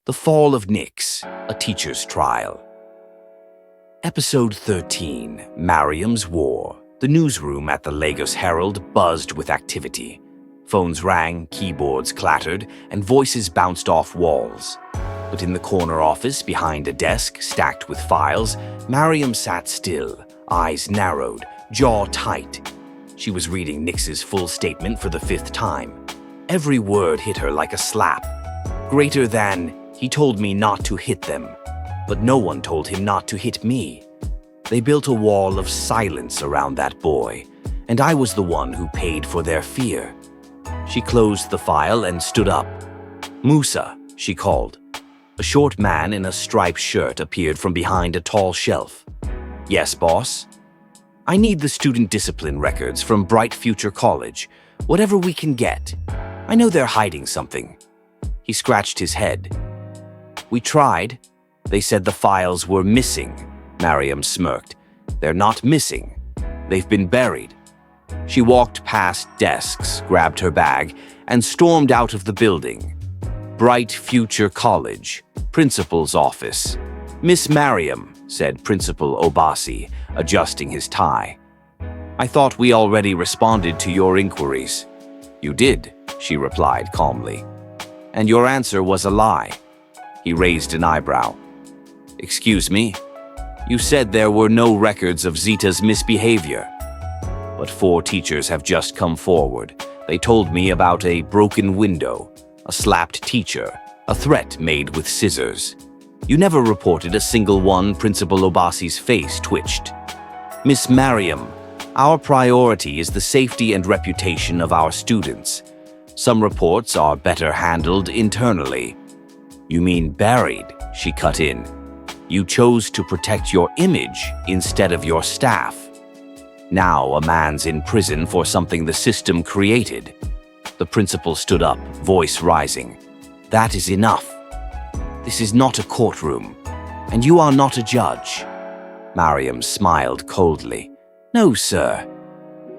The Fall of Knix, a Teacher's Trial. Episode 13, Mariam's War. The newsroom at the Lagos Herald buzzed with activity. Phones rang, keyboards clattered, and voices bounced off walls. But in the corner office, behind a desk stacked with files, Mariam sat still, eyes narrowed, jaw tight. She was reading Knix's full statement for the 5th time. Every word hit her like a slap. Greater than, he told me not to hit them. But no one told him not to hit me. They built a wall of silence around that boy, and I was the one who paid for their fear. She closed the file and stood up. "Musa," she called. A short man in a striped shirt appeared from behind a tall shelf. "Yes, boss?" "I need the student discipline records from Bright Future College, whatever we can get. I know they're hiding something." He scratched his head. "We tried. They said the files were missing." Mariam smirked. "They're not missing. They've been buried." She walked past desks, grabbed her bag, and stormed out of the building. Bright Future College, principal's office. "Miss Mariam," said Principal Obasi, adjusting his tie. "I thought we already responded to your inquiries." "You did," she replied calmly. "And your answer was a lie." He raised an eyebrow. "Excuse me? You said there were no records of Zita's misbehavior. But 4 teachers have just come forward. They told me about a broken window, a slapped teacher, a threat made with scissors. You never reported a single one." Principal Obasi's face twitched. "Miss Mariam, our priority is the safety and reputation of our students. Some reports are better handled internally." "You mean buried?" she cut in. "You chose to protect your image instead of your staff. Now a man's in prison for something the system created." The principal stood up, voice rising. "That is enough. This is not a courtroom, and you are not a judge." Mariam smiled coldly. "No, sir.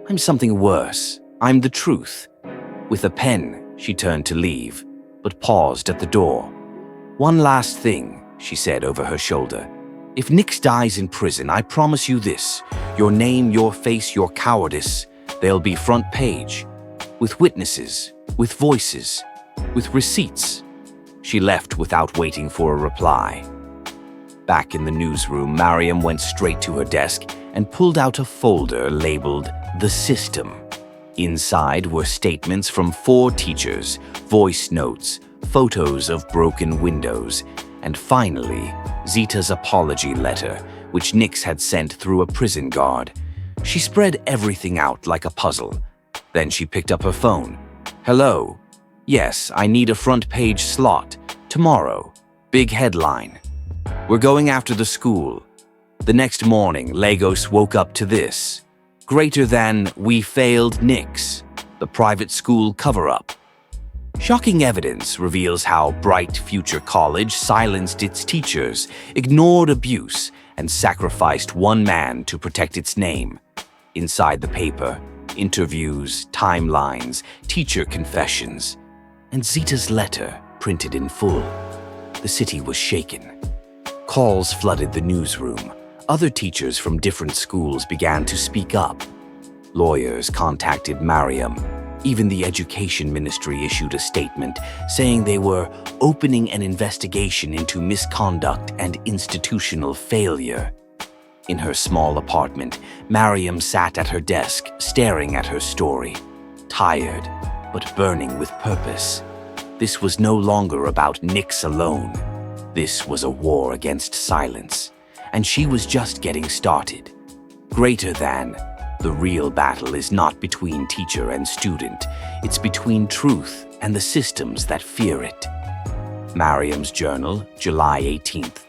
I'm something worse. I'm the truth." With a pen, she turned to leave, but paused at the door. "One last thing," she said over her shoulder. "If Knix dies in prison, I promise you this. Your name, your face, your cowardice, they'll be front page. With witnesses, with voices, with receipts." She left without waiting for a reply. Back in the newsroom, Mariam went straight to her desk and pulled out a folder labeled "The System." Inside were statements from 4 teachers, voice notes, photos of broken windows, and finally, Zita's apology letter, which Knix had sent through a prison guard. She spread everything out like a puzzle. Then she picked up her phone. "Hello. Yes, I need a front page slot. Tomorrow. Big headline. We're going after the school." The next morning, Lagos woke up to this. Greater than, "We failed Knix. The private school cover-up." Shocking evidence reveals how Bright Future College silenced its teachers, ignored abuse, and sacrificed one man to protect its name. Inside the paper, interviews, timelines, teacher confessions, and Zita's letter printed in full. The city was shaken. Calls flooded the newsroom. Other teachers from different schools began to speak up. Lawyers contacted Mariam. Even the Education Ministry issued a statement saying they were opening an investigation into misconduct and institutional failure. In her small apartment, Mariam sat at her desk, staring at her story. Tired, but burning with purpose. This was no longer about Knix alone. This was a war against silence, and she was just getting started. Greater than, the real battle is not between teacher and student. It's between truth and the systems that fear it. Mariam's journal, July 18th.